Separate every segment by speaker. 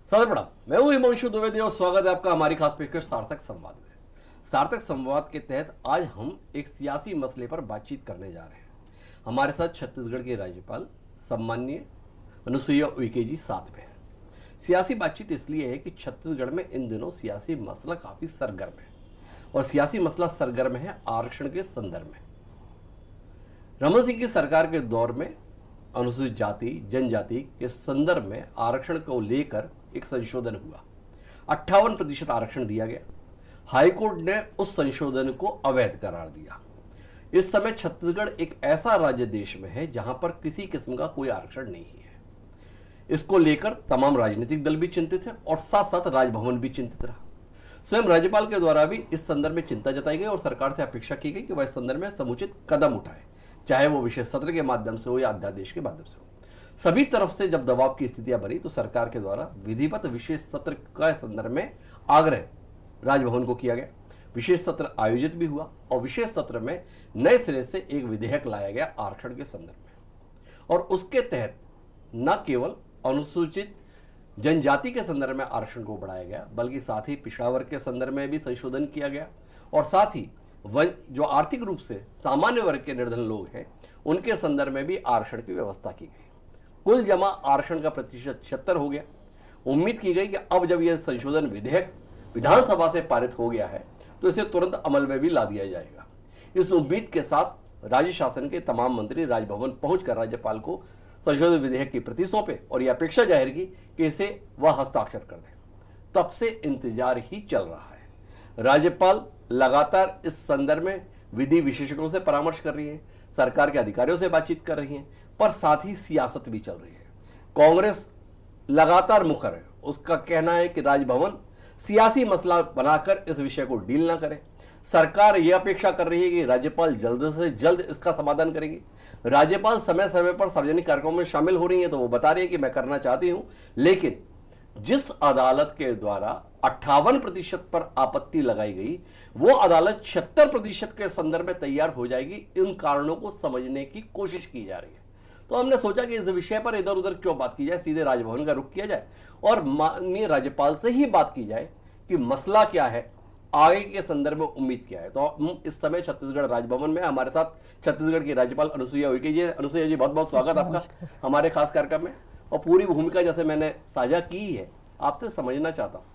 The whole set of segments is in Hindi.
Speaker 1: सर प्रणाम, मैं हूं हिमांशु द्विवेदी और स्वागत है आपका हमारी खास पेशकश सार्थक संवाद में। सार्थक संवाद के तहत आज हम एक सियासी मसले पर बातचीत करने जा रहे हैं। हमारे साथ छत्तीसगढ़ के राज्यपाल सम्माननीय अनुसुईया उइके जी साथ में हैं। सियासी बातचीत इसलिए है कि छत्तीसगढ़ में इन दिनों सियासी मसला काफी सरगर्म है और सियासी मसला सरगर्म है आरक्षण के संदर्भ में। रमन सिंह की सरकार के दौर में अनुसूचित जाति जनजाति के संदर्भ में आरक्षण को लेकर एक संशोधन हुआ। 58% आरक्षण दिया गया। हाईकोर्ट ने उस संशोधन को अवैध करार दिया। इस समय छत्तीसगढ़ एक ऐसा राज्य देश में है जहां पर किसी किस्म का कोई आरक्षण नहीं है। इसको लेकर तमाम राजनीतिक दल भी चिंतित है और साथ साथ राजभवन भी चिंतित रहा। स्वयं राज्यपाल के द्वारा भी इस संदर्भ में चिंता जताई गई और सरकार से अपेक्षा की गई कि वह इस संदर्भ में समुचित कदम उठाए, चाहे वो विशेष सत्र के माध्यम से हो या अध्यादेश के माध्यम से हो। सभी तरफ से जब दबाव की स्थितियां बनी तो सरकार के द्वारा विधिवत विशेष सत्र का संदर्भ में आग्रह राजभवन को किया गया। विशेष सत्र आयोजित भी हुआ और विशेष सत्र में नए सिरे से एक विधेयक लाया गया आरक्षण के संदर्भ में और उसके तहत न केवल अनुसूचित जनजाति के संदर्भ में आरक्षण को बढ़ाया गया बल्कि साथ ही पिछड़ा वर्ग के संदर्भ में भी संशोधन किया गया और साथ ही जो आर्थिक रूप से सामान्य वर्ग के निर्धन लोग हैं उनके संदर्भ में भी आरक्षण की व्यवस्था की गई। कुल जमा आरक्षण का प्रतिशत 76 हो गया। उम्मीद की गई कि अब जब यह संशोधन विधेयक विधानसभा से पारित हो गया है तो इसे तुरंत अमल में भी ला दिया जाएगा। इस उम्मीद के साथ राज्य शासन के तमाम मंत्री राजभवन पहुंचकर राज्यपाल को संशोधित विधेयक की प्रति सौंपे और यह अपेक्षा जाहिर की कि इसे वह हस्ताक्षर कर दे। तब से इंतजार ही चल रहा है। राज्यपाल लगातार इस संदर्भ में विधि विशेषज्ञों से परामर्श कर रही है, सरकार के अधिकारियों से बातचीत कर रही है, पर साथ ही सियासत भी चल रही है। कांग्रेस लगातार मुखर है। उसका कहना है कि राजभवन सियासी मसला बनाकर इस विषय को डील ना करे। सरकार यह अपेक्षा कर रही है कि राज्यपाल जल्द से जल्द इसका समाधान करेंगे। राज्यपाल समय समय पर सार्वजनिक कार्यक्रमों में शामिल हो रही है तो वो बता रही है कि मैं करना चाहती हूं, लेकिन जिस अदालत के द्वारा 58% पर आपत्ति लगाई गई वो अदालत 76% के संदर्भ में तैयार हो जाएगी। इन कारणों को समझने की कोशिश की जा रही है। तो हमने सोचा कि इस विषय पर इधर उधर क्यों बात की जाए, सीधे राजभवन का रुख किया जाए और माननीय राज्यपाल से ही बात की जाए कि मसला क्या है, आगे के संदर्भ में उम्मीद क्या है। तो हम इस समय छत्तीसगढ़ राजभवन में हमारे साथ छत्तीसगढ़ की राज्यपाल अनुसुईया उइके जी। अनुसुईया जी, बहुत बहुत स्वागत आपका हमारे खास कार्यक्रम में। और पूरी भूमिका जैसे मैंने साझा की है, आपसे समझना चाहता हूँ,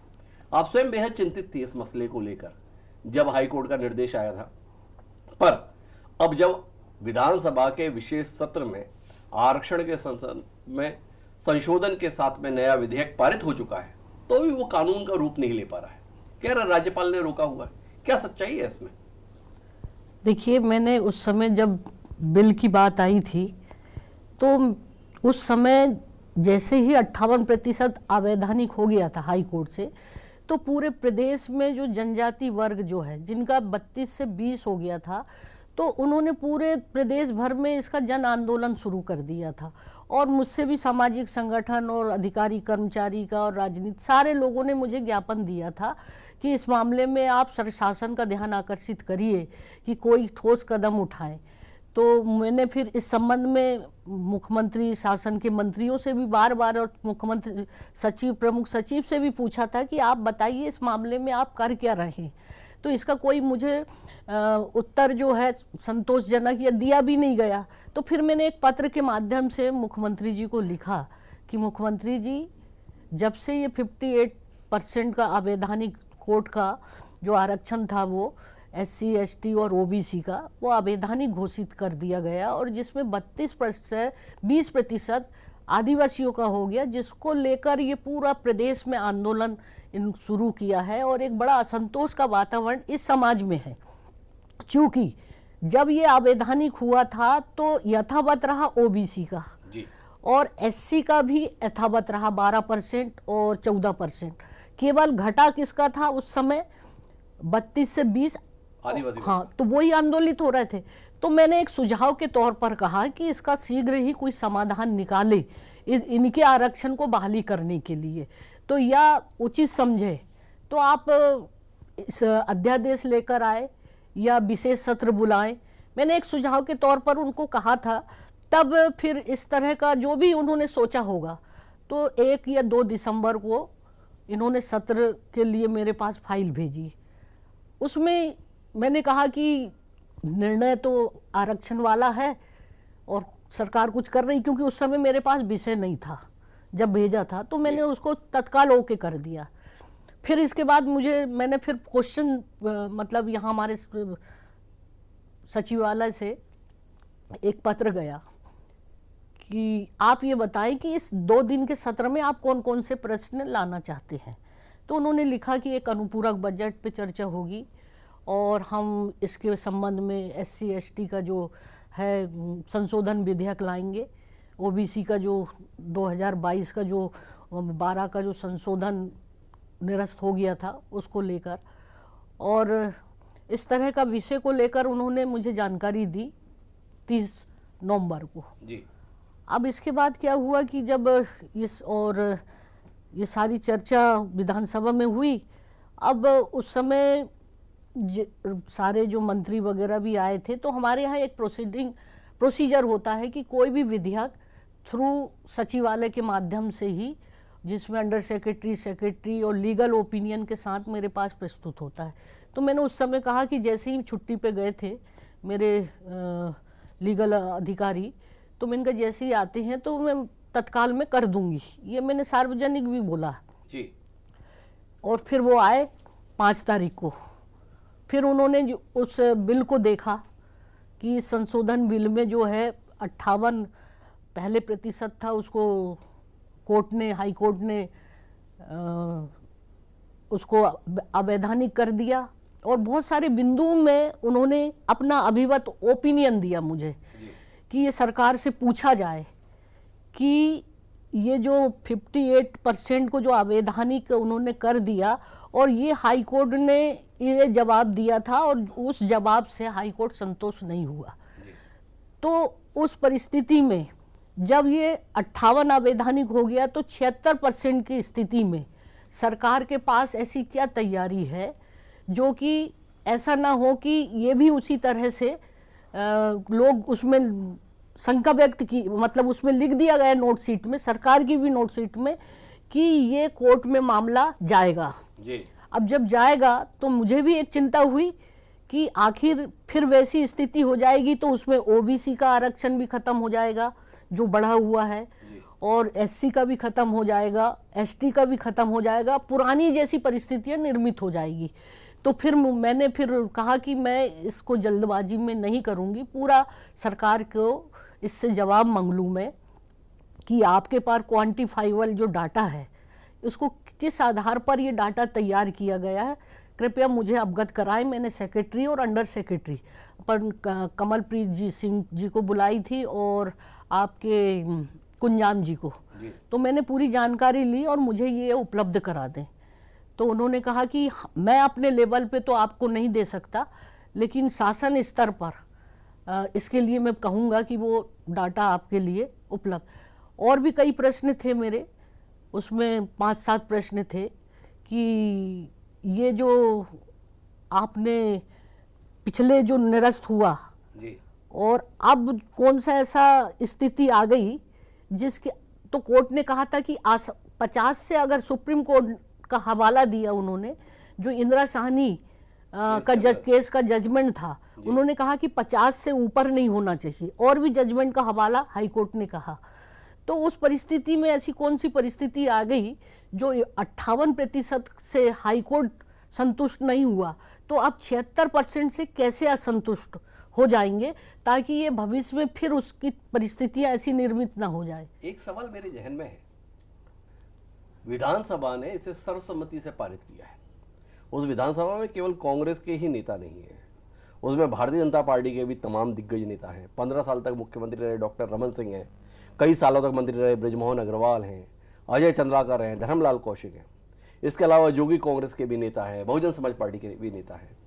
Speaker 1: आप स्वयं बेहद चिंतित थी इस मसले को लेकर जब हाईकोर्ट का निर्देश आया था, पर अब जब विधानसभा के विशेष सत्र में आरक्षण के संसद में संशोधन के साथ में नया विधेयक पारित हो चुका है तो भी वो कानून का रूप नहीं ले पा रहा है। कह रहा राज्यपाल ने रोका हुआ है, क्या सच्चाई है इसमें?
Speaker 2: देखिए, मैंने उस समय जब बिल की बात आई थी तो उस समय जैसे ही 58% अवैधानिक हो गया था हाई कोर्ट से, तो पूरे प्रदेश में जो जनजाति वर्ग जो है जिनका 32 से 20 हो गया था, तो उन्होंने पूरे प्रदेश भर में इसका जन आंदोलन शुरू कर दिया था। और मुझसे भी सामाजिक संगठन और अधिकारी कर्मचारी का और राजनीति सारे लोगों ने मुझे ज्ञापन दिया था कि इस मामले में आप शासन का ध्यान आकर्षित करिए कि कोई ठोस कदम उठाए। तो मैंने फिर इस संबंध में मुख्यमंत्री शासन के मंत्रियों से भी बार बार और मुख्यमंत्री सचिव प्रमुख सचिव से भी पूछा था कि आप बताइए इस मामले में आप कर क्या रहे हैं। तो इसका कोई मुझे उत्तर जो है संतोषजनक या दिया भी नहीं गया। तो फिर मैंने एक पत्र के माध्यम से मुख्यमंत्री जी को लिखा कि मुख्यमंत्री जी, जब से ये 58% का अवैधानिक कोर्ट का जो आरक्षण था वो SC ST और OBC का वो अवैधानिक घोषित कर दिया गया और जिसमें 20% आदिवासियों का हो गया, जिसको लेकर ये पूरा प्रदेश में आंदोलन शुरू किया है और एक बड़ा असंतोष का वातावरण इस समाज में है। क्योंकि जब ये अवैधानिक हुआ था तो यथावत रहा OBC का जी। और SC का भी यथावत रहा 12% और 14%। केवल घटा किसका था उस समय 32 से 20 आदिवासी। हाँ, तो वही आंदोलित हो रहे थे। तो मैंने एक सुझाव के तौर पर कहा कि इसका शीघ्र ही कोई समाधान निकाले इनके आरक्षण को बहाली करने के लिए, तो यह उचित समझे तो आप इस अध्यादेश लेकर आए या विशेष सत्र बुलाएं। मैंने एक सुझाव के तौर पर उनको कहा था। तब फिर इस तरह का जो भी उन्होंने सोचा होगा तो 1 या 2 दिसंबर को इन्होंने सत्र के लिए मेरे पास फाइल भेजी। उसमें मैंने कहा कि निर्णय तो आरक्षण वाला है और सरकार कुछ कर रही, क्योंकि उस समय मेरे पास विषय नहीं था जब भेजा था, तो मैंने उसको तत्काल ओके कर दिया। फिर इसके बाद मैंने फिर क्वेश्चन मतलब यहाँ हमारे सचिवालय से एक पत्र गया कि आप ये बताएं कि इस 2 दिन के सत्र में आप कौन कौन से प्रश्न लाना चाहते हैं। तो उन्होंने लिखा कि एक अनुपूरक बजट पे चर्चा होगी और हम इसके संबंध में SC ST का जो है संशोधन विधेयक लाएंगे, OBC का जो 2022 का जो 12 का जो संशोधन निरस्त हो गया था उसको लेकर, और इस तरह का विषय को लेकर उन्होंने मुझे जानकारी दी 30 नवंबर को जी। अब इसके बाद क्या हुआ कि जब ये सारी चर्चा विधानसभा में हुई, अब उस समय सारे जो मंत्री वगैरह भी आए थे, तो हमारे यहाँ एक प्रोसीजर होता है कि कोई भी विधेयक थ्रू सचिवालय के माध्यम से ही, जिसमें अंडर सेक्रेटरी और लीगल ओपिनियन के साथ मेरे पास प्रस्तुत होता है। तो मैंने उस समय कहा कि जैसे ही छुट्टी पे गए थे मेरे लीगल अधिकारी, तो मैंने कहा जैसे ही आते हैं तो मैं तत्काल में कर दूंगी, ये मैंने सार्वजनिक भी बोला जी। और फिर वो आए 5 तारीख को, फिर उन्होंने जो उस बिल को देखा कि संशोधन बिल में जो है 58 पहले प्रतिशत था, उसको हाई कोर्ट ने उसको अवैधानिक कर दिया, और बहुत सारे बिंदुओं में उन्होंने अपना अभिमत ओपिनियन दिया मुझे कि ये सरकार से पूछा जाए कि ये जो 58% को जो अवैधानिक उन्होंने कर दिया, और ये हाई कोर्ट ने ये जवाब दिया था और उस जवाब से हाई कोर्ट संतुष्ट नहीं हुआ। तो उस परिस्थिति में जब ये 58 अवैधानिक हो गया, तो 76% की स्थिति में सरकार के पास ऐसी क्या तैयारी है जो कि ऐसा ना हो कि ये भी उसी तरह से लोग उसमें शंका व्यक्त की, मतलब उसमें लिख दिया गया नोट शीट में, सरकार की भी नोट शीट में, कि ये कोर्ट में मामला जाएगा जी। अब जब जाएगा तो मुझे भी एक चिंता हुई कि आखिर फिर वैसी स्थिति हो जाएगी तो उसमें OBC का आरक्षण भी खत्म हो जाएगा जो बढ़ा हुआ है, और SC का भी खत्म हो जाएगा, ST का भी खत्म हो जाएगा, पुरानी जैसी परिस्थितियां निर्मित हो जाएगी। तो फिर मैंने कहा कि मैं इसको जल्दबाजी में नहीं करूंगी, पूरा सरकार को इससे जवाब मांग लूँ मैं कि आपके पास क्वांटिफाइबल जो डाटा है उसको किस आधार पर ये डाटा तैयार किया गया है, कृपया मुझे अवगत कराएं। मैंने सेक्रेटरी और अंडर सेक्रेटरी पर कमलप्रीत सिंह जी को बुलाई थी और आपके कुंजाम जी को, तो मैंने पूरी जानकारी ली और मुझे ये उपलब्ध करा दें। तो उन्होंने कहा कि मैं अपने लेवल पे तो आपको नहीं दे सकता, लेकिन शासन स्तर पर इसके लिए मैं कहूँगा कि वो डाटा आपके लिए उपलब्ध। और भी कई प्रश्न थे मेरे, उसमें 5-7 प्रश्न थे कि ये जो आपने पिछले जो निरस्त हुआ जी, और अब कौन सा ऐसा स्थिति आ गई जिसके, तो कोर्ट ने कहा था कि 50 से अगर सुप्रीम कोर्ट का हवाला दिया उन्होंने, जो इंदिरा साहनी केस का जजमेंट था, उन्होंने कहा कि 50 से ऊपर नहीं होना चाहिए, और भी जजमेंट का हवाला हाई कोर्ट ने कहा। तो उस परिस्थिति में ऐसी कौन सी परिस्थिति आ गई जो 58% से हाई कोर्ट संतुष्ट नहीं हुआ, तो अब 76% से कैसे असंतुष्ट हो जाएंगे ताकि ये भविष्य में फिर उसकी परिस्थितियां ऐसी निर्मित ना हो जाए।
Speaker 1: एक सवाल मेरे जहन में है, विधानसभा ने इसे सर्वसम्मति से पारित किया है। उस विधानसभा में केवल कांग्रेस के ही नेता नहीं है, उसमें भारतीय जनता पार्टी के भी तमाम दिग्गज नेता हैं। 15 साल तक मुख्यमंत्री रहे डॉक्टर रमन सिंह हैं, कई सालों तक मंत्री रहे ब्रजमोहन अग्रवाल हैं, अजय चंद्राकर हैं, धर्मलाल कौशिक हैं। इसके अलावा जोगी कांग्रेस के भी नेता हैं, बहुजन समाज पार्टी के भी नेता हैं।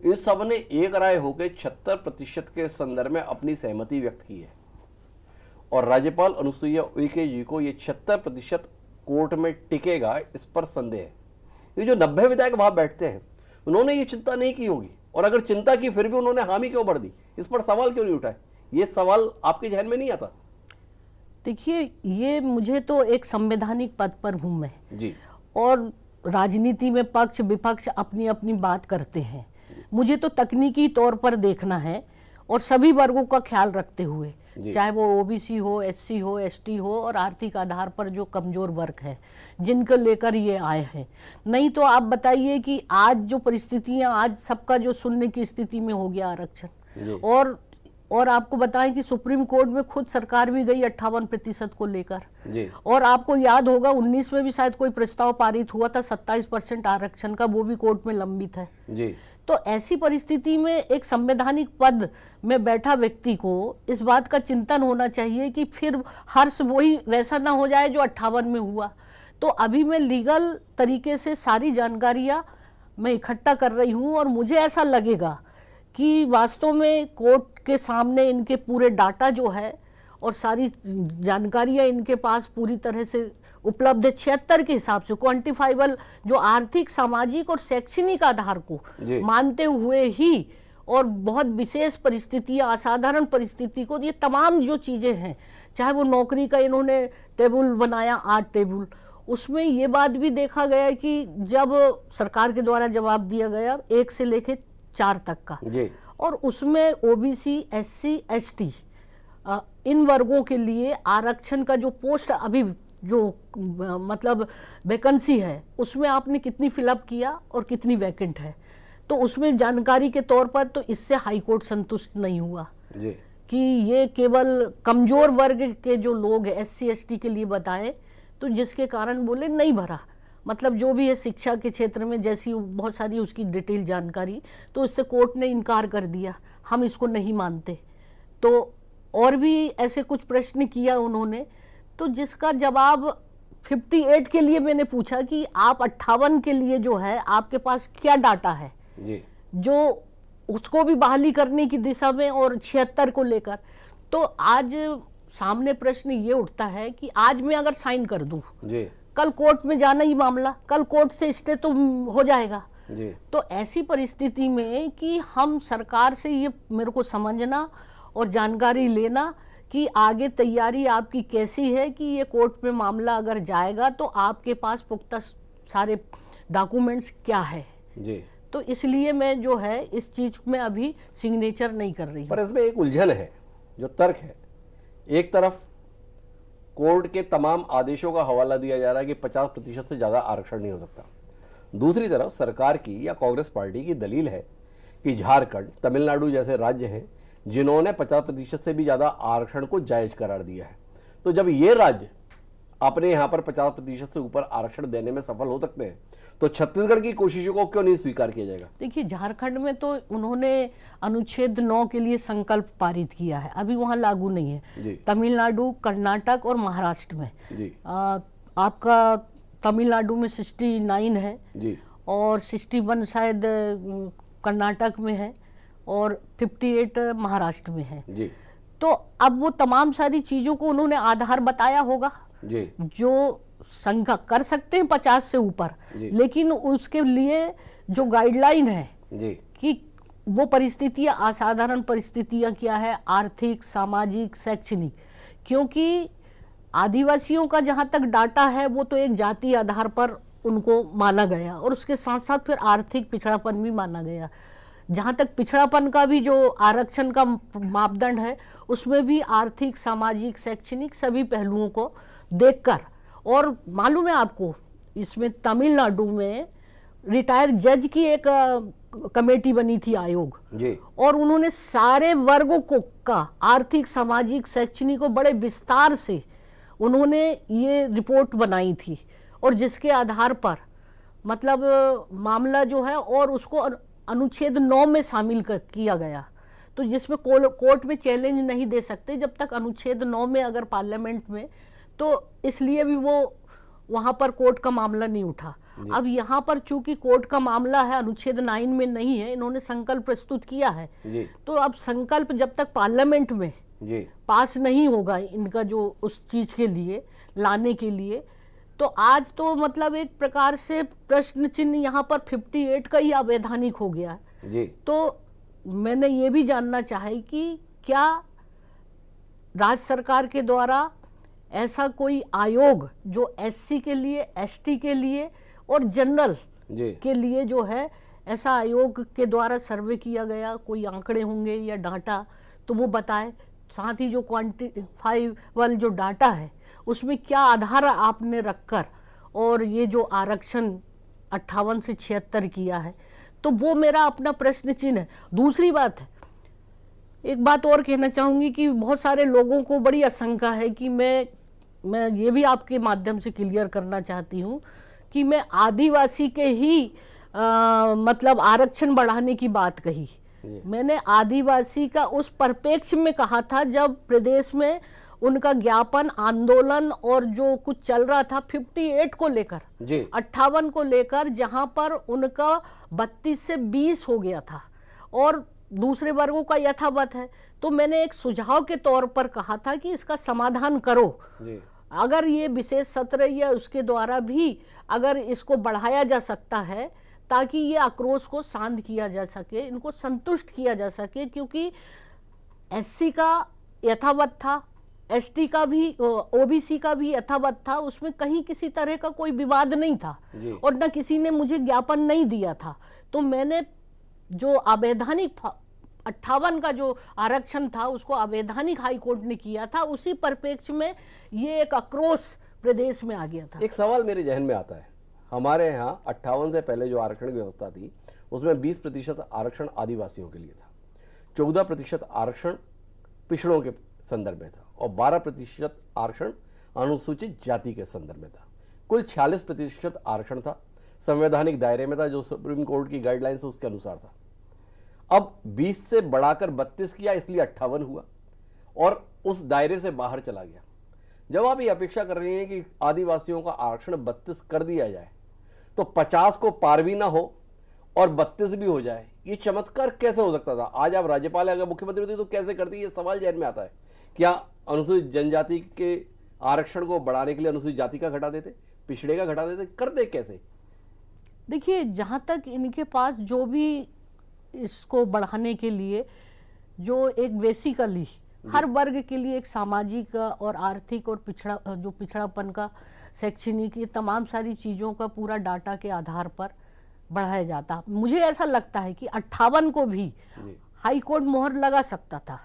Speaker 1: इस सब ने एक राय होकर 76% के संदर्भ में अपनी सहमति व्यक्त की है, और राज्यपाल अनुसुईया उइके जी को ये 76% कोर्ट में टिकेगा, इस पर संदेह है। ये जो 90 विधायक वहां बैठते हैं, उन्होंने ये चिंता नहीं की होगी, और अगर चिंता की फिर भी उन्होंने हामी क्यों भर दी, इस पर सवाल क्यों नहीं उठाए? ये सवाल आपके जहन में नहीं आता?
Speaker 2: देखिए, ये मुझे तो एक संवैधानिक पद पर हूं मैं जी, और राजनीति में पक्ष विपक्ष अपनी अपनी बात करते हैं, मुझे तो तकनीकी तौर पर देखना है और सभी वर्गों का ख्याल रखते हुए, चाहे वो ओबीसी हो, एससी हो, एसटी हो और आर्थिक आधार पर जो कमजोर वर्ग है जिनको लेकर ये आए हैं। नहीं तो आप बताइए कि आज जो परिस्थितियां, आज सबका जो सुनने की स्थिति में हो गया आरक्षण, और आपको बताएं कि सुप्रीम कोर्ट में खुद सरकार भी गई 58% को लेकर, और आपको याद होगा 19 में भी शायद कोई प्रस्ताव पारित हुआ था 27% आरक्षण का, वो भी कोर्ट में लंबित है जी। तो ऐसी परिस्थिति में एक संवैधानिक पद में बैठा व्यक्ति को इस बात का चिंतन होना चाहिए कि फिर हर्ष वही वैसा ना हो जाए जो 58 में हुआ। तो अभी मैं लीगल तरीके से सारी जानकारियां मैं इकट्ठा कर रही हूं और मुझे ऐसा लगेगा कि वास्तव में कोर्ट के सामने इनके पूरे डाटा जो है और सारी जानकारियां इनके पास पूरी तरह से उपलब्ध है। 76 के हिसाब से क्वांटिफाइबल जो आर्थिक, सामाजिक और शैक्षणिक आधार को मानते हुए ही और बहुत विशेष परिस्थितियां, असाधारण परिस्थिति को, ये तमाम जो चीजें हैं, चाहे वो नौकरी का इन्होंने टेबल बनाया 8 टेबल, उसमें ये बात भी देखा गया कि जब सरकार के द्वारा जवाब दिया गया 1 से लेके 4 तक का, और उसमें ओबीसी, एससी, एसटी इन वर्गों के लिए आरक्षण का जो पोस्ट अभी जो मतलब वैकेंसी है उसमें आपने कितनी फिलअप किया और कितनी वैकेंट है, तो उसमें जानकारी के तौर पर तो इससे हाई कोर्ट संतुष्ट नहीं हुआ जी। कि ये केवल कमजोर वर्ग के जो लोग हैं एससी एसटी के लिए बताए, तो जिसके कारण बोले नहीं भरा, मतलब जो भी है शिक्षा के क्षेत्र में जैसी बहुत सारी उसकी डिटेल जानकारी, तो इससे कोर्ट ने इनकार कर दिया, हम इसको नहीं मानते। तो और भी ऐसे कुछ प्रश्न किया उन्होंने, तो जिसका जवाब 58 के लिए मैंने पूछा कि आप 58 के लिए जो है आपके पास क्या डाटा है जी। जो उसको भी बहाली करने की दिशा में, और 76 को लेकर। तो आज सामने प्रश्न ये उठता है कि आज मैं अगर साइन कर दूं जी, कल कोर्ट में जाना ही मामला, कल कोर्ट से स्टे तो हो जाएगा जी। तो ऐसी परिस्थिति में कि हम सरकार से ये मेरे को समझना और जानकारी लेना कि आगे तैयारी आपकी कैसी है, कि ये कोर्ट में मामला अगर जाएगा तो आपके पास पुख्ता सारे डॉक्यूमेंट्स क्या है जी। तो इसलिए मैं जो है इस चीज में अभी सिग्नेचर नहीं कर रही।
Speaker 1: पर इसमें एक उलझन है, जो तर्क है, एक तरफ कोर्ट के तमाम आदेशों का हवाला दिया जा रहा है कि 50% से ज्यादा आरक्षण नहीं हो सकता, दूसरी तरफ सरकार की या कांग्रेस पार्टी की दलील है कि झारखंड, तमिलनाडु जैसे राज्य हैं जिन्होंने 50% से भी ज्यादा आरक्षण को जायज करार दिया है। तो जब ये राज्य अपने यहाँ पर 50% से ऊपर आरक्षण देने में सफल हो सकते हैं, तो छत्तीसगढ़ की कोशिशों को क्यों नहीं स्वीकार किया जाएगा?
Speaker 2: देखिए, झारखंड में तो उन्होंने अनुच्छेद 9 के लिए संकल्प पारित किया है, अभी वहां लागू नहीं है। तमिलनाडु, कर्नाटक और महाराष्ट्र में जी। आपका तमिलनाडु में 69 है जी, और 61 शायद कर्नाटक में है, और 58 महाराष्ट्र में है जी। तो अब वो तमाम सारी चीजों को उन्होंने आधार बताया होगा जी, जो संख्या कर सकते हैं 50 से ऊपर, लेकिन उसके लिए जो गाइडलाइन है जी, कि वो परिस्थितियां, असाधारण परिस्थितियां क्या है, आर्थिक, सामाजिक, शैक्षणिक, क्योंकि आदिवासियों का जहां तक डाटा है वो तो एक जाति आधार पर उनको माना गया, और उसके साथ साथ फिर आर्थिक पिछड़ापन भी माना गया। जहां तक पिछड़ापन का भी जो आरक्षण का मापदंड है उसमें भी आर्थिक, सामाजिक, शैक्षणिक सभी पहलुओं को देखकर, और मालूम है आपको इसमें तमिलनाडु में रिटायर्ड जज की एक कमेटी बनी थी, आयोग जी, और उन्होंने सारे वर्गों को का आर्थिक, सामाजिक, शैक्षणिक को बड़े विस्तार से उन्होंने ये रिपोर्ट बनाई थी, और जिसके आधार पर मतलब मामला जो है और उसको अनुच्छेद 9 में शामिल किया गया। तो जिसमें कोर्ट में चैलेंज नहीं दे सकते जब तक अनुच्छेद 9 में अगर पार्लियामेंट में, तो इसलिए भी वो वहां पर कोर्ट का मामला नहीं उठा। अब यहाँ पर चूंकि कोर्ट का मामला है, अनुच्छेद 9 में नहीं है, इन्होंने संकल्प प्रस्तुत किया है, तो अब संकल्प जब तक पार्लियामेंट में पास नहीं होगा इनका जो उस चीज के लिए लाने के लिए, तो आज तो मतलब एक प्रकार से प्रश्न चिन्ह यहाँ पर 58 का ही अवैधानिक हो गया जी। तो मैंने ये भी जानना चाहे कि क्या राज्य सरकार के द्वारा ऐसा कोई आयोग जो एससी के लिए, एसटी के लिए और जनरल
Speaker 1: जी
Speaker 2: के लिए जो है ऐसा आयोग के द्वारा सर्वे किया गया, कोई आंकड़े होंगे या डाटा तो वो बताए। साथ ही जो क्वांटिफाइबल जो डाटा है उसमें क्या आधार आपने रखकर और ये जो आरक्षण 58 से 76 किया है, तो वो मेरा अपना प्रश्न चिन्ह है। दूसरी बात है, एक बात और कहना चाहूंगी कि बहुत सारे लोगों को बड़ी आशंका है कि मैं ये भी आपके माध्यम से क्लियर करना चाहती हूँ कि मैं आदिवासी के ही मतलब आरक्षण बढ़ाने की बात कही। मैंने आदिवासी का उस परिप्रेक्ष्य में कहा था जब प्रदेश में उनका ज्ञापन आंदोलन और जो कुछ चल रहा था 58 को लेकर, 58 को लेकर, जहां पर उनका 32 से 20 हो गया था और दूसरे वर्गों का यथावत है। तो मैंने एक सुझाव के तौर पर कहा था कि इसका समाधान करो, अगर ये विशेष सत्र या उसके द्वारा भी अगर इसको बढ़ाया जा सकता है ताकि ये आक्रोश को शांत किया जा सके, इनको संतुष्ट किया जा सके, क्योंकि एससी का यथावत था, एसटी का भी, ओबीसी का भी यथावत था, उसमें कहीं किसी तरह का कोई विवाद नहीं था और न किसी ने मुझे ज्ञापन नहीं दिया था। तो मैंने जो अवैधानिक 58 का जो आरक्षण था उसको अवैधानिक हाईकोर्ट ने किया था, उसी परिप्रेक्ष्य में ये एक आक्रोश प्रदेश में आ गया था।
Speaker 1: एक सवाल मेरे जहन में आता है, हमारे यहाँ 58 से पहले जो आरक्षण की व्यवस्था थी उसमें 20% आरक्षण आदिवासियों के लिए था, 14% आरक्षण पिछड़ों के संदर्भ में था और 12% आरक्षण अनुसूचित जाति के संदर्भ में था। कुल 46% आरक्षण था, संवैधानिक दायरे में था, जो सुप्रीम कोर्ट की गाइडलाइंस उसके अनुसार था। अब 20 से बढ़ाकर 32 किया, इसलिए 58 हुआ और उस दायरे से बाहर चला गया। जब आप ये अपेक्षा कर रही हैं कि आदिवासियों का आरक्षण 32 कर दिया जाए तो 50 को पार भी ना हो और 32 भी हो जाए, ये चमत्कार कैसे हो सकता था? आज आप राज्यपाल अगर मुख्यमंत्री होते तो कैसे करती, ये सवाल जहन में आता है। क्या अनुसूचित जनजाति के आरक्षण को बढ़ाने के लिए अनुसूचित जाति का घटा देते, पिछड़े का घटा देते, करते कैसे?
Speaker 2: देखिए, जहाँ तक इनके पास जो भी इसको बढ़ाने के लिए जो एक बेसिकली हर वर्ग के लिए एक सामाजिक और आर्थिक और पिछड़ापन का, शैक्षणिक, ये तमाम सारी चीज़ों का पूरा डाटा के आधार पर बढ़ाया जाता। मुझे ऐसा लगता है कि 58 को भी हाई कोर्ट मोहर लगा सकता था,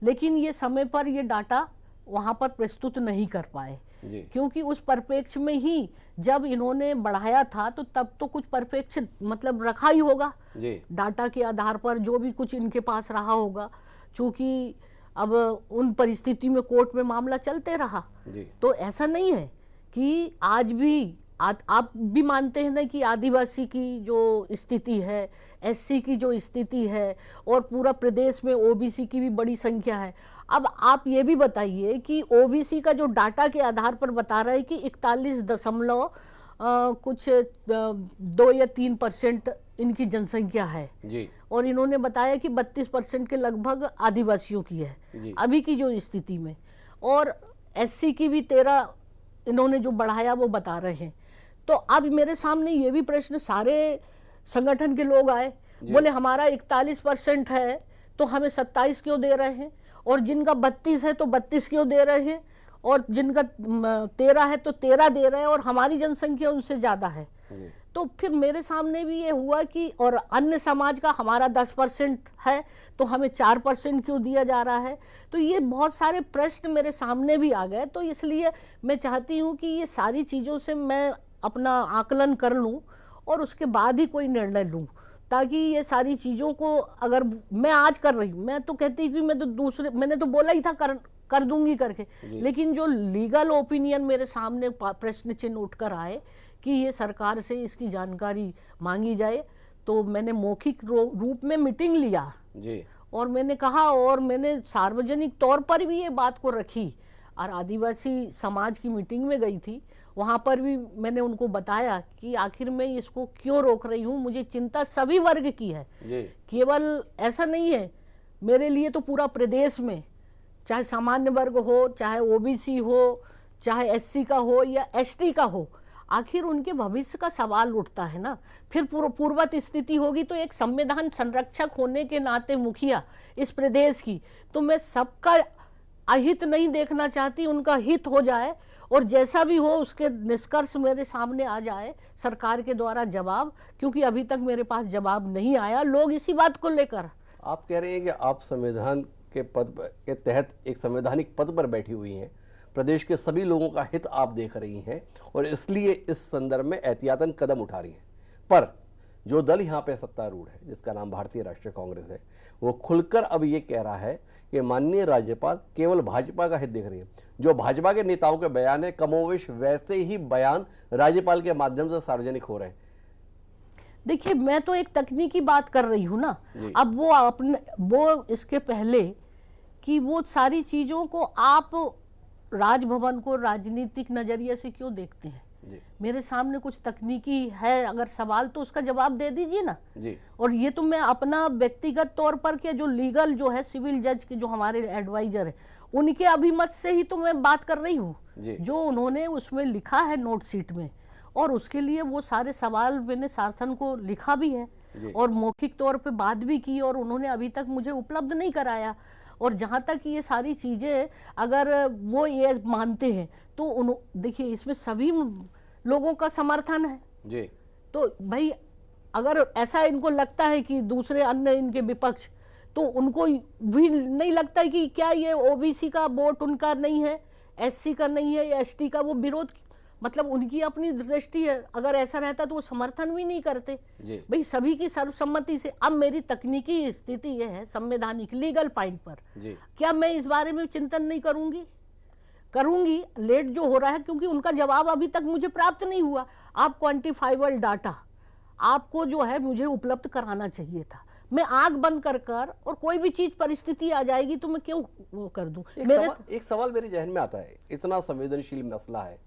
Speaker 2: लेकिन ये समय पर ये डाटा वहाँ पर प्रस्तुत नहीं कर पाए, क्योंकि उस परिप्रेक्ष्य में ही जब इन्होंने बढ़ाया था तो तब तो कुछ परिप्रेक्ष्य मतलब रखा ही होगा डाटा के आधार पर, जो भी कुछ इनके पास रहा होगा। चूंकि अब उन परिस्थिति में कोर्ट में मामला चलते रहा, तो ऐसा नहीं है कि आज भी आप भी मानते हैं ना कि आदिवासी की जो स्थिति है, एससी की जो स्थिति है और पूरा प्रदेश में ओबीसी की भी बड़ी संख्या है। अब आप ये भी बताइए कि ओबीसी का जो डाटा के आधार पर बता रहा है कि 41 कुछ 2 या 3% इनकी जनसंख्या है जी। और इन्होंने बताया कि 32% के लगभग आदिवासियों की है अभी की जो स्थिति में, और एससी की भी 13 इन्होंने जो बढ़ाया वो बता रहे हैं। तो अब मेरे सामने ये भी प्रश्न, सारे संगठन के लोग आए, बोले हमारा 41% है तो हमें 27 क्यों दे रहे हैं, और जिनका 32 है तो 32 क्यों दे रहे हैं, और जिनका 13 है तो 13 दे रहे हैं, और हमारी जनसंख्या उनसे ज्यादा है। तो फिर मेरे सामने भी ये हुआ कि और अन्य समाज का हमारा 10% है तो हमें 4% क्यों दिया जा रहा है। तो ये बहुत सारे प्रश्न मेरे सामने भी आ गए। तो इसलिए मैं चाहती हूँ कि ये सारी चीज़ों से मैं अपना आकलन कर लूँ और उसके बाद ही कोई निर्णय लूँ, ताकि ये सारी चीज़ों को अगर मैं आज कर रही हूँ, मैं तो कहती कि मैंने तो बोला ही था कर दूंगी करके, लेकिन जो लीगल ओपिनियन मेरे सामने प्रश्न चिन्ह उठकर आए कि ये सरकार से इसकी जानकारी मांगी जाए, तो मैंने मौखिक रूप में मीटिंग लिया जी। और मैंने कहा, और मैंने सार्वजनिक तौर पर भी ये बात को रखी, और आदिवासी समाज की मीटिंग में गई थी, वहाँ पर भी मैंने उनको बताया कि आखिर मैं इसको क्यों रोक रही हूँ। मुझे चिंता सभी वर्ग की है, केवल ऐसा नहीं है मेरे लिए, तो पूरा प्रदेश में, चाहे सामान्य वर्ग हो, चाहे ओबीसी हो, चाहे एससी का हो या एसटी का हो, आखिर उनके भविष्य का सवाल उठता है ना। फिर पूर्ववत स्थिति होगी तो एक संविधान संरक्षक होने के नाते मुखिया इस प्रदेश की, तो मैं सबका अहित नहीं देखना चाहती, उनका हित हो जाए और जैसा भी हो उसके निष्कर्ष मेरे सामने आ जाए, सरकार के द्वारा जवाब, क्योंकि अभी तक मेरे पास जवाब नहीं आया लोग इसी बात को लेकर।
Speaker 1: आप कह रहे हैं कि आप संविधान के के तहत एक संवैधानिक पद पर बैठी हुई हैं, प्रदेश के सभी लोगों का हित आप देख रही हैं और इसलिए इस संदर्भ में एहतियातन कदम उठा रही हैं। पर जो दल यहाँ पे सत्तारूढ़ है, जिसका नाम भारतीय राष्ट्रीय कांग्रेस है, वो खुलकर अब ये कह रहा है कि माननीय राज्यपाल केवल भाजपा का हित देख रही है। जो भाजपा के नेताओं के बयान है, कमोवेश वैसे ही बयान राज्यपाल के माध्यम से सार्वजनिक हो रहे हैं।
Speaker 2: देखिए, मैं तो एक तकनीकी बात कर रही हूँ ना। अब वो इसके पहले कि वो सारी चीजों को आप राजभवन को राजनीतिक नजरिए से क्यों देखते हैं? मेरे सामने कुछ तकनीकी है अगर सवाल तो उसका जवाब दे दीजिए ना जी। और ये तो मैं अपना व्यक्तिगत तौर पर के जो लीगल जो है सिविल जज के जो हमारे एडवाइजर है उनके अभिमत से ही तो मैं बात कर रही हूँ, जो उन्होंने उसमें लिखा है नोट शीट में, और उसके लिए वो सारे सवाल मैंने शासन को लिखा भी है और मौखिक तौर पे बात भी की, और उन्होंने अभी तक मुझे उपलब्ध नहीं कराया। और जहाँ तक ये सारी चीजें अगर वो ये मानते हैं तो देखिए इसमें सभी लोगों का समर्थन है जी। तो भाई अगर ऐसा इनको लगता है कि दूसरे अन्य इनके विपक्ष, तो उनको भी नहीं लगता है कि क्या ये ओबीसी का वोट उनका नहीं है, एससी का नहीं है या एसटी का, वो विरोध मतलब उनकी अपनी दृष्टि है। अगर ऐसा रहता तो वो समर्थन भी नहीं करते भाई, सभी की सर्वसम्मति से। अब मेरी तकनीकी स्थिति ये है संवैधानिक लीगल पॉइंट पर, क्या मैं इस बारे में चिंतन नहीं करूंगी? लेट जो हो रहा है क्योंकि उनका जवाब अभी तक मुझे प्राप्त नहीं हुआ। आप क्वांटिफाइबल डाटा आपको जो है मुझे उपलब्ध कराना चाहिए था। मैं आंख बंद कर और कोई भी चीज परिस्थिति आ जाएगी तो मैं क्यों वो कर दूं?
Speaker 1: एक सवाल मेरे जहन में आता है, इतना संवेदनशील मसला है,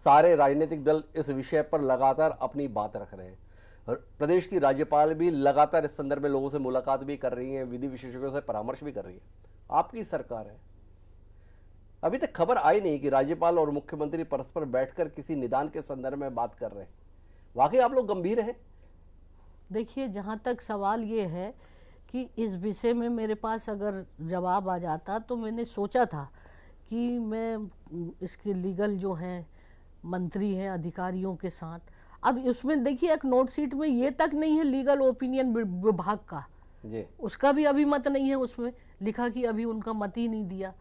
Speaker 1: सारे राजनीतिक दल इस विषय पर लगातार अपनी बात रख रहे हैं, प्रदेश की राज्यपाल भी लगातार इस संदर्भ में लोगों से मुलाकात भी कर रही है, विधि विशेषज्ञों से परामर्श भी कर रही है। आपकी सरकार है, अभी तक खबर आई नहीं कि राज्यपाल और मुख्यमंत्री परस्पर बैठकर किसी निदान के संदर्भ में बात कर रहे हैं। वाकई आप लोग गंभीर हैं?
Speaker 2: देखिए, जहाँ तक सवाल ये है कि इस विषय में मेरे पास अगर जवाब आ जाता तो मैंने सोचा था कि मैं इसके लीगल जो है मंत्री हैं अधिकारियों के साथ, अब उसमें देखिए एक नोट शीट में ये तक नहीं है लीगल ओपिनियन विभाग का जी। उसका भी अभी मत नहीं है, उसमें लिखा कि अभी उनका मत ही नहीं दिया।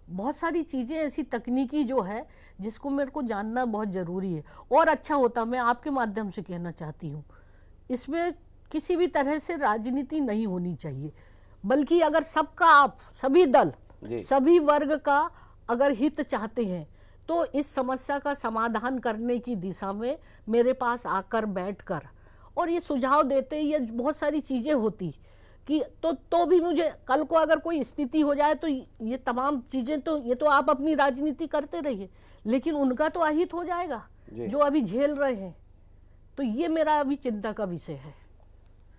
Speaker 2: बहुत सारी चीज़ें ऐसी तकनीकी जो है जिसको मेरे को जानना बहुत ज़रूरी है। और अच्छा होता, मैं आपके माध्यम से कहना चाहती हूँ, इसमें किसी भी तरह से राजनीति नहीं होनी चाहिए, बल्कि अगर सबका आप सभी दल सभी वर्ग का अगर हित चाहते हैं तो इस समस्या का समाधान करने की दिशा में मेरे पास आकर बैठकर और ये सुझाव देते, ये बहुत सारी चीज़ें होती कि तो भी मुझे कल को अगर कोई स्थिति हो जाए तो ये तमाम चीज़ें तो ये तो आप अपनी राजनीति करते रहिए, लेकिन उनका तो अहित हो जाएगा जो अभी झेल रहे हैं। तो ये मेरा अभी चिंता का विषय है।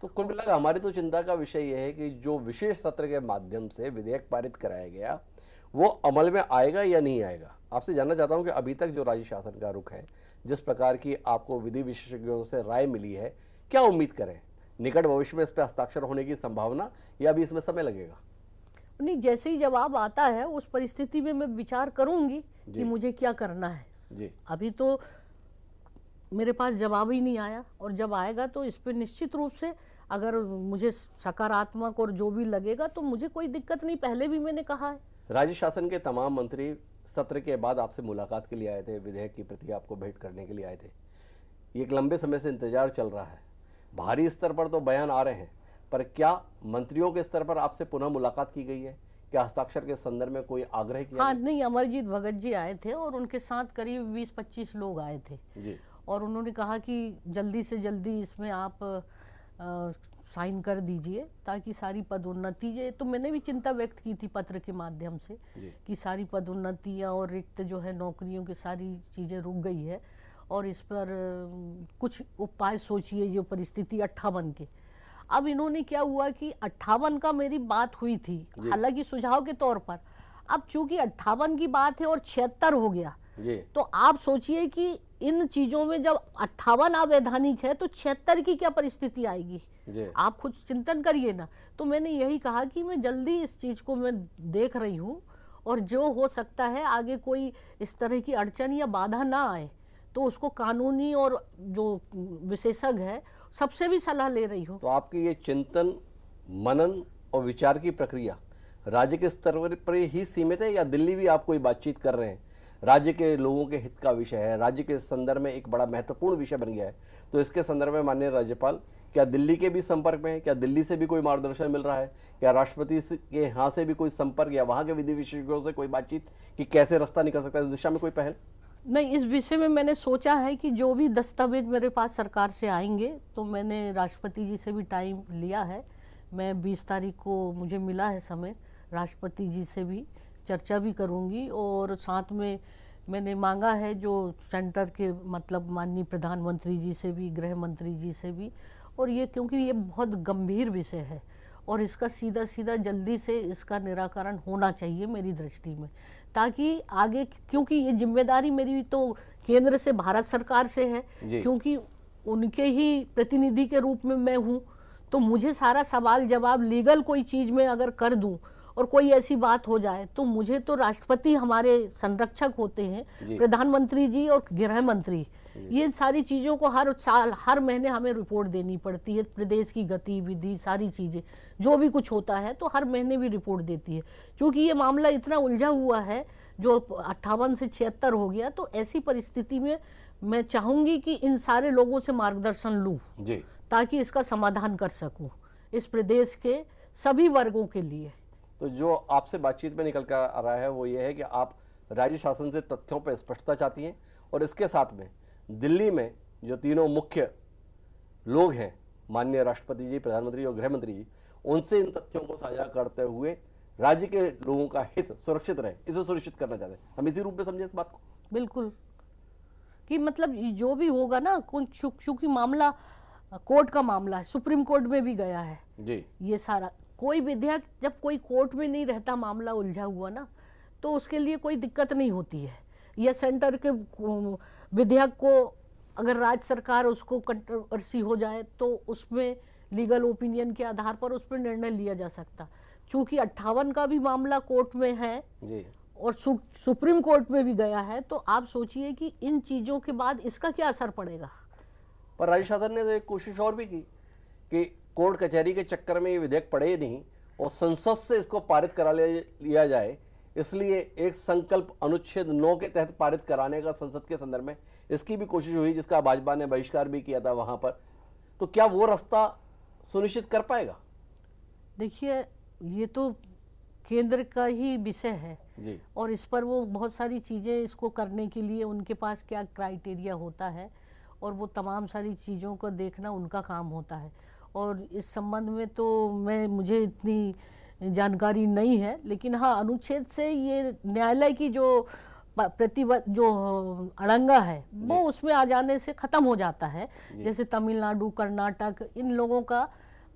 Speaker 1: तो कुल मिलाकर हमारी तो चिंता का विषय यह है कि जो विशेष सत्र के माध्यम से विधेयक पारित कराया गया वो अमल में आएगा या नहीं आएगा। आपसे जानना चाहता हूं कि अभी तक जो राज्य शासन का रुख है, जिस प्रकार की आपको विधि विशेषज्ञों से राय मिली है, क्या उम्मीद करें? निकट भविष्य में इस पर हस्ताक्षर होने की संभावना या अभी इसमें समय लगेगा?
Speaker 2: नहीं, जैसे ही जवाब आता है उस परिस्थिति में मैं विचार करूंगी कि मुझे क्या करना है जी। अभी तो मेरे पास जवाब ही नहीं आया, और जब आएगा तो इस पर निश्चित रूप से अगर मुझे सकारात्मक और जो भी लगेगा तो मुझे कोई दिक्कत नहीं, पहले भी मैंने कहा है।
Speaker 1: राज्य शासन के तमाम मंत्री सत्र के बाद आपसे मुलाकात के लिए आए थे, विधेयक की प्रति आपको भेंट करने के लिए आए थे। एक लंबे समय से इंतजार चल रहा है, भारी स्तर पर तो बयान आ रहे हैं, पर क्या मंत्रियों के स्तर पर आपसे पुनः मुलाकात की गई है? क्या हस्ताक्षर के संदर्भ में कोई आग्रह किया?
Speaker 2: हाँ, नहीं, अमरजीत भगत जी आए थे और उनके साथ करीब 20-25 लोग आए थे जी। और उन्होंने कहा कि जल्दी से जल्दी इसमें आप साइन कर दीजिए ताकि सारी पदोन्नति, ये तो मैंने भी चिंता व्यक्त की थी पत्र के माध्यम से कि सारी पदोन्नतियाँ और रिक्त जो है नौकरियों की सारी चीज़ें रुक गई है और इस पर कुछ उपाय सोचिए। जो परिस्थिति 58 के, अब इन्होंने क्या हुआ कि 58 का मेरी बात हुई थी हालांकि सुझाव के तौर पर, अब चूंकि 58 की बात है और 76 हो गया, तो आप सोचिए कि इन चीजों में जब 58 अवैधानिक है तो 76 की क्या परिस्थिति आएगी, आप खुद चिंतन करिए ना। तो मैंने यही कहा कि मैं जल्दी इस चीज को मैं देख रही हूँ और जो हो सकता है आगे कोई इस तरह की अड़चन या बाधा ना आए, तो उसको कानूनी और जो विशेषज्ञ है सबसे भी सलाह ले रही हूँ।
Speaker 1: तो आपकी ये चिंतन, मनन और विचार की प्रक्रिया राज्य के स्तर पर ही सीमित है या दिल्ली भी आप कोई बातचीत कर रहे हैं? राज्य के लोगों के हित का विषय है, राज्य के संदर्भ में एक बड़ा महत्वपूर्ण विषय बन गया है, तो इसके संदर्भ में माननीय राज्यपाल क्या दिल्ली के भी संपर्क में है? क्या दिल्ली से भी कोई मार्गदर्शन मिल रहा है? क्या राष्ट्रपति के यहाँ से भी कोई संपर्क या वहाँ के विधि विशेषज्ञों से कोई बातचीत कि कैसे रास्ता निकल सकता है, इस दिशा में कोई पहल?
Speaker 2: नहीं, इस विषय में मैंने सोचा है कि जो भी दस्तावेज मेरे पास सरकार से आएंगे, तो मैंने राष्ट्रपति जी से भी टाइम लिया है। मैं 20 तारीख को मुझे मिला है समय, राष्ट्रपति जी से भी चर्चा भी करूंगी और साथ में मैंने मांगा है जो सेंटर के मतलब माननीय प्रधानमंत्री जी से भी, गृह मंत्री जी से भी। और ये क्योंकि ये बहुत गंभीर विषय है और इसका सीधा सीधा जल्दी से इसका निराकरण होना चाहिए मेरी दृष्टि में, ताकि आगे, क्योंकि ये जिम्मेदारी मेरी तो केंद्र से, भारत सरकार से है, क्योंकि उनके ही प्रतिनिधि के रूप में मैं हूँ, तो मुझे सारा सवाल जवाब लीगल कोई चीज में अगर कर दूं और कोई ऐसी बात हो जाए तो मुझे तो राष्ट्रपति हमारे संरक्षक होते हैं, प्रधानमंत्री जी और गृह मंत्री, ये सारी चीजों को हर साल हर महीने हमें रिपोर्ट देनी पड़ती है। प्रदेश की गतिविधि सारी चीजें जो भी कुछ होता है तो हर महीने भी रिपोर्ट देती है। क्योंकि ये मामला इतना उलझा हुआ है, जो 58 से 76 हो गया, तो ऐसी परिस्थिति में मैं चाहूंगी कि इन सारे लोगों से मार्गदर्शन लूं ताकि इसका समाधान कर सकूं इस प्रदेश के सभी वर्गों के लिए।
Speaker 1: तो जो आपसे बातचीत में निकल कर आ रहा है वो ये है कि आप राज्य शासन से तथ्यों पर स्पष्टता चाहती हैं और इसके साथ में दिल्ली में जो तीनों मुख्य लोग हैं, माननीय राष्ट्रपति जी, प्रधानमंत्री और गृह मंत्री जी, उनसे इन तथ्यों को साझा करते हुए राज्य के लोगों का हित सुरक्षित रहे, इसे सुनिश्चित करना चाहते हैं। हम इसी रूप में समझे इस बात को?
Speaker 2: बिल्कुल, कि मतलब जो भी होगा ना, क्योंकि मामला कोर्ट का मामला है, सुप्रीम कोर्ट में भी गया है
Speaker 1: जी।
Speaker 2: ये सारा, कोई विधेयक जब कोई कोर्ट में नहीं रहता, मामला उलझा हुआ ना, तो उसके लिए कोई दिक्कत नहीं होती है। या सेंटर के विधेयक को अगर राज्य सरकार उसको कंट्रोवर्सी हो जाए तो उसमें लीगल ओपिनियन के आधार पर उस पर निर्णय लिया जा सकता। चूंकि 58 का भी मामला कोर्ट में है
Speaker 1: जी
Speaker 2: और सुप्रीम कोर्ट में भी गया है, तो आप सोचिए कि इन चीजों के बाद इसका क्या असर पड़ेगा।
Speaker 1: पर राज्य शासन ने तो एक कोशिश और भी की कि कोर्ट कचहरी के चक्कर में ये विधेयक पड़े नहीं और संसद से इसको पारित करा लिया जाए, इसलिए एक संकल्प अनुच्छेद 9 के तहत पारित कराने का संसद के संदर्भ में इसकी भी कोशिश हुई, जिसका भाजपा ने बहिष्कार भी किया था वहां पर। तो क्या वो रास्ता सुनिश्चित कर पाएगा?
Speaker 2: देखिए, ये तो केंद्र का ही विषय है
Speaker 1: जी।
Speaker 2: और इस पर वो बहुत सारी चीजें इसको करने के लिए उनके पास क्या क्राइटेरिया होता है और वो तमाम सारी चीज़ों को देखना उनका काम होता है। और इस संबंध में तो मुझे इतनी जानकारी नहीं है, लेकिन हाँ, अनुच्छेद से ये न्यायालय की जो जो अड़ंगा है वो उसमें आ जाने से खत्म हो जाता है। जैसे तमिलनाडु, कर्नाटक, इन लोगों का,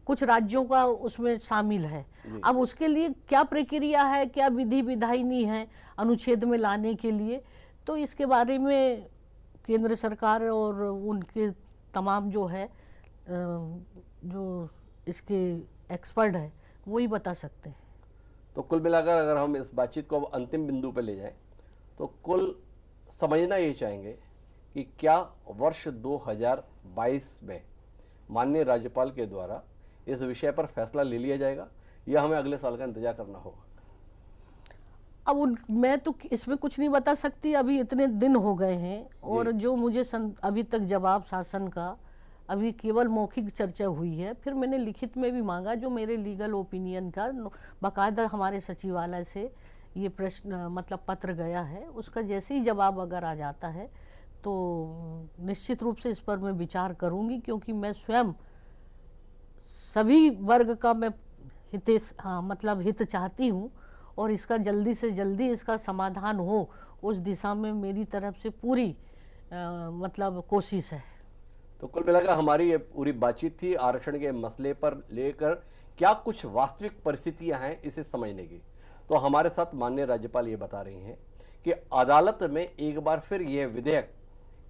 Speaker 2: कुछ राज्यों का उसमें शामिल है। अब उसके लिए क्या प्रक्रिया है, क्या विधि विधायनी है अनुच्छेद में लाने के लिए, तो इसके बारे में केंद्र सरकार और उनके तमाम जो है जो इसके एक्सपर्ट है वही बता सकते हैं।
Speaker 1: तो कुल मिलाकर अगर हम इस बातचीत को अब अंतिम बिंदु पर ले जाएं, तो कुल समझना ये चाहेंगे कि क्या वर्ष 2022 में माननीय राज्यपाल के द्वारा इस विषय पर फैसला ले लिया जाएगा या हमें अगले साल का इंतजार करना होगा?
Speaker 2: अब मैं तो इसमें कुछ नहीं बता सकती, अभी इतने दिन हो गए हैं और जो मुझे अभी तक जवाब शासन का, अभी केवल मौखिक चर्चा हुई है। फिर मैंने लिखित में भी मांगा, जो मेरे लीगल ओपिनियन का बाकायदा हमारे सचिवालय से ये प्रश्न मतलब पत्र गया है, उसका जैसे ही जवाब अगर आ जाता है तो निश्चित रूप से इस पर मैं विचार करूंगी, क्योंकि मैं स्वयं सभी वर्ग का मैं हित चाहती हूँ और इसका जल्दी से जल्दी इसका समाधान हो, उस दिशा में मेरी तरफ से पूरी मतलब कोशिश है।
Speaker 1: तो कुल मिलाकर हमारी ये पूरी बातचीत थी आरक्षण के मसले पर लेकर क्या कुछ वास्तविक परिस्थितियां हैं इसे समझने की। तो हमारे साथ माननीय राज्यपाल ये बता रही हैं कि अदालत में एक बार फिर यह विधेयक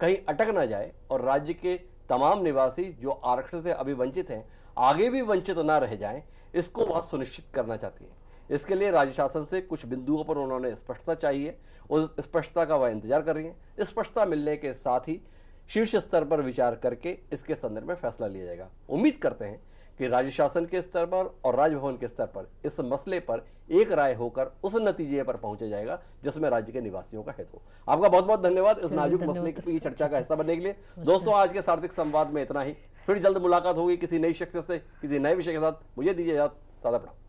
Speaker 1: कहीं अटक ना जाए और राज्य के तमाम निवासी जो आरक्षण से अभी वंचित हैं आगे भी वंचित ना रह जाएं, इसको वह सुनिश्चित करना चाहती है। इसके लिए राज्य शासन से कुछ बिंदुओं पर उन्होंने स्पष्टता चाहिए, उस स्पष्टता का वह इंतजार कर रही हैं। स्पष्टता मिलने के साथ ही शीर्ष स्तर पर विचार करके इसके संदर्भ में फैसला लिया जाएगा। उम्मीद करते हैं कि राज्य शासन के स्तर पर और राजभवन के स्तर पर इस मसले पर एक राय होकर उस नतीजे पर पहुंचा जाएगा जिसमें राज्य के निवासियों का हित हो। आपका बहुत बहुत धन्यवाद इस नाजुक मसले की चर्चा का हिस्सा बनने के लिए। दोस्तों, आज के सार्थक संवाद में इतना ही। फिर जल्द मुलाकात होगी किसी नई शख्सियत से, किसी नए विषय के साथ। मुझे दीजिए इजाजत। सादा प्रणाम।